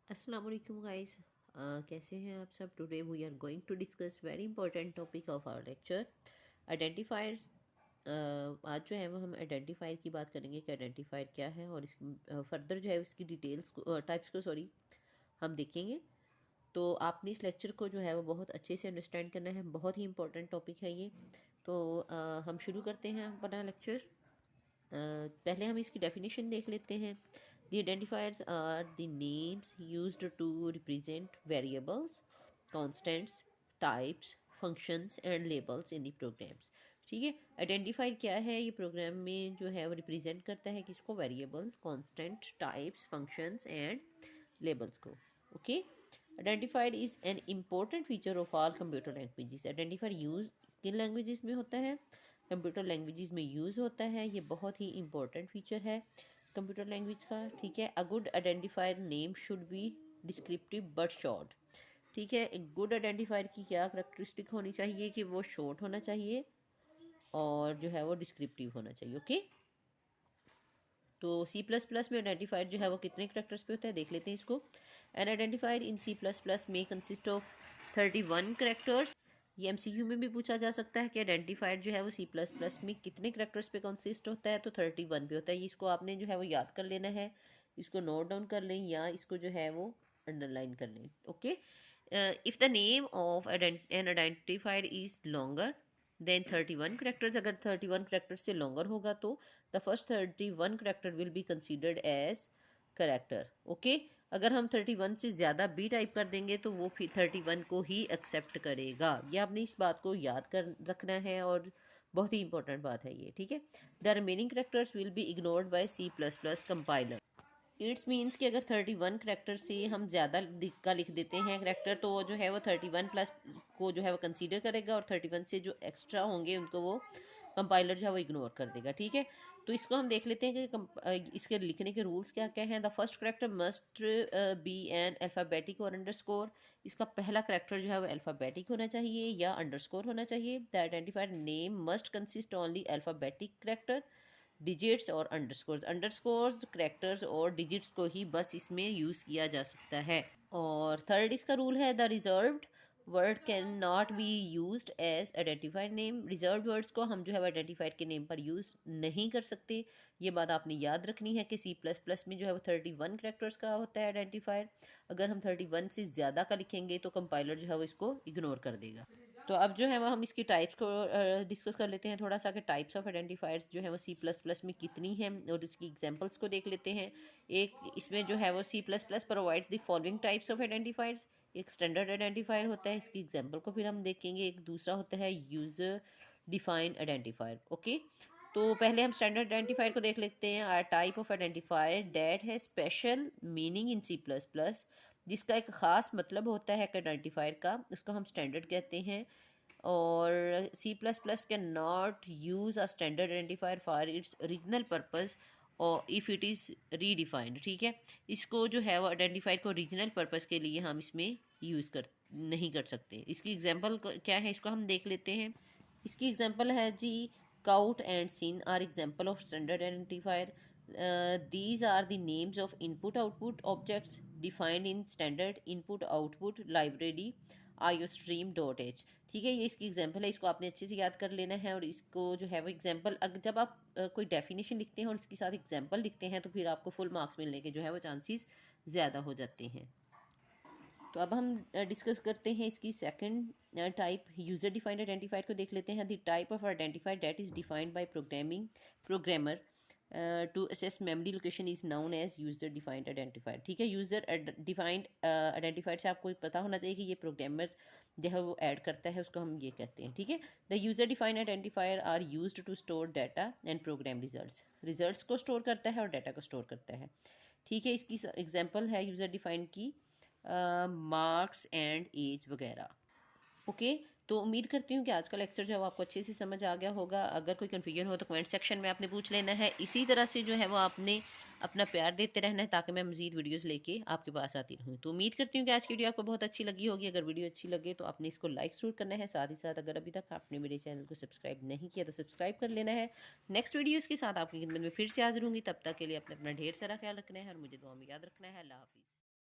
अस्सलाम वालेकुम गाइस। कैसे हैं आप सब। Today we are going to discuss very important topic of our lecture identifier. आज जो है वो हम आइडेंटिफायर की बात करेंगे कि आइडेंटिफायर क्या है और इस फर्दर जो है इसकी डिटेल्स को टाइप्स को हम देखेंगे। तो आपने इस लेक्चर को जो है वो बहुत अच्छे से अंडरस्टैंड करना है, बहुत ही इंपॉर्टेंट टॉपिक है ये। तो हम शुरू करते हैं अपना लेक्चर। पहले हम इसकी डेफिनेशन देख लेते हैं। The identifiers are the names used to represent variables, constants, types, functions and labels in the programs। ठीक है, आइडेंटिफायर क्या है? ये प्रोग्राम में जो है वो रिप्रेजेंट करता है किसको? Variable, constant, types, functions and labels को। Okay, identifier is an important feature of all computer languages. Identifier use किन लैंग्वेजेस में होता है? कंप्यूटर लैंग्वेजेस में यूज़ होता है। ये बहुत ही इंपॉर्टेंट फीचर है कंप्यूटर लैंग्वेज का। ठीक है, a good identifier name should be descriptive but short. ठीक है, एक गुड आइडेंटिफायर की क्या करेक्टरिस्टिक होनी चाहिए कि वो शॉर्ट होना चाहिए और जो है वो डिस्क्रिप्टिव होना चाहिए। ओके, तो सी प्लस प्लस में आइडेंटिफायर जो है वो कितने करेक्टर्स पे होता है देख लेते हैं इसको। An identifier in C plus plus में कंसिस्ट ऑफ 31 करेक्टर्स। ये एमसीक्यू में भी पूछा जा सकता है कि आइडेंटिफायर जो है वो सी प्लस प्लस में कितने करेक्टर्स पे कंसिस्ट होता है, तो 31 पे होता है। इसको आपने जो है वो याद कर लेना है, इसको नोट डाउन कर लें या इसको जो है वो अंडरलाइन कर लें। Okay, if the name of an identifier is longer than 31 characters, अगर 31 करेक्टर्स से लॉन्गर होगा तो the first 31 character will be considered as character. Okay, अगर हम 31 से ज़्यादा बी टाइप कर देंगे तो वो फिर 31 को ही एक्सेप्ट करेगा। ये आपने इस बात को याद कर रखना है और बहुत ही इंपॉर्टेंट बात है ये। ठीक है, the remaining characters will be ignored by C plus plus compiler. It's means कि अगर 31 करेक्टर से हम ज़्यादा का लिख देते हैं करेक्टर, तो वो जो है वो 31 प्लस को जो है वो कंसीडर करेगा और 31 से जो एक्स्ट्रा होंगे उनको वो कंपाइलर जो है वो इग्नोर कर देगा। ठीक है, तो इसको हम देख लेते हैं कि इसके लिखने के रूल्स क्या क्या हैं। The first character must be an alphabetic और अंडरस्कोर। इसका पहला करेक्टर जो है वो अल्फ़ाबेटिक होना चाहिए या अंडरस्कोर होना चाहिए। The identifier name must consist only alphabetic character, digits और अंडरस्कोर्स। अंडरस्कोर्स करेक्टर्स और डिजिट्स को ही बस इसमें यूज़ किया जा सकता है। और थर्ड इसका रूल है, the reserved word can not be used as identifier name. Reserve words को हम जो है आइडेंटिफायर के नेम पर यूज़ नहीं कर सकते। ये बात आपने याद रखनी है कि सी प्लस प्लस में जो है वो 31 करेक्टर्स का होता है आइडेंटिफायर। अगर हम 31 से ज़्यादा का लिखेंगे तो कंपाइलर जो है वो इसको इग्नोर कर देगा। तो अब जो है वो हम इसकी टाइप्स को डिस्कस कर लेते हैं थोड़ा सा कि टाइप्स ऑफ आइडेंटिफायर्स जो है वो सी प्लस प्लस में कितनी हैं और इसकी एग्जांपल्स को देख लेते हैं। एक इसमें जो है वो C plus plus provides the following types of identifiers. एक स्टैंडर्ड आइडेंटिफायर होता है, इसकी एग्जांपल को फिर हम देखेंगे। एक दूसरा होता है यूज़र डिफाइंड आइडेंटिफायर। ओके, तो पहले हम स्टैंडर्ड आइडेंटिफायर को देख लेते हैं। Are type of identifier that है special meaning in C plus plus, जिसका एक ख़ास मतलब होता है आइडेंटिफायर का, उसको हम स्टैंडर्ड कहते हैं। और C plus plus can not use a standard identifier for its original purpose और इफ़ इट इज़ रीडिफाइंड। ठीक है, इसको जो है वो आइडेंटिफायर को ओरिजिनल पर्पज़ के लिए हम इसमें यूज़ कर नहीं कर सकते। इसकी एग्जांपल क्या है इसको हम देख लेते हैं। इसकी एग्जांपल है जी, cout and cin are example of standard identifier. these are the names of input output objects defined in standard input output library iostream.h। ठीक है, ये इसकी एग्जांपल है, इसको आपने अच्छे से याद कर लेना है। और इसको जो है वो एग्जांपल जब आप कोई डेफिनेशन लिखते हैं और इसके साथ एग्जांपल लिखते हैं तो फिर आपको फुल मार्क्स मिलने के जो है वो चांसेस ज़्यादा हो जाते हैं। तो अब हम डिस्कस करते हैं इसकी second type, user defined identifier को देख लेते हैं। The type of identifier that is defined by programmer to access memory location is known as user defined identifier. ठीक है, यूज़र डिफाइंड आइडेंटिफायर से आपको पता होना चाहिए कि ये प्रोग्रामर जो है वो ऐड करता है, उसको हम ये कहते हैं। ठीक है, the user defined identifier are used to store data and program results को स्टोर करता है और डाटा को स्टोर करता है। ठीक है, इसकी एग्जाम्पल है यूज़र डिफाइंड की मार्क्स एंड एज वगैरह। ओके, तो उम्मीद करती हूँ कि आज का लेक्चर जो है वो आपको अच्छे से समझ आ गया होगा। अगर कोई कन्फ्यूजन हो तो कमेंट सेक्शन में आपने पूछ लेना है। इसी तरह से जो है वो आपने अपना प्यार देते रहना है ताकि मैं मज़ीद वीडियोस लेके आपके पास आती रहूँ। तो उम्मीद करती हूँ कि आज की वीडियो आपको बहुत अच्छी लगी होगी। अगर वीडियो अच्छी लगे तो आपने इसको लाइक ज़रूर करना है। साथ ही साथ अगर अभी तक आपने मेरे चैनल को सब्सक्राइब नहीं किया तो सब्सक्राइब कर लेना है। नेक्स्ट वीडियोज़ के साथ आपकी खिदमत में फिर से हाजिर होंगी। तब तक के लिए अपना ढेर सारा ख्याल रखना है और मुझे दुआ में याद रखना है। अल्लाह हाफिज़।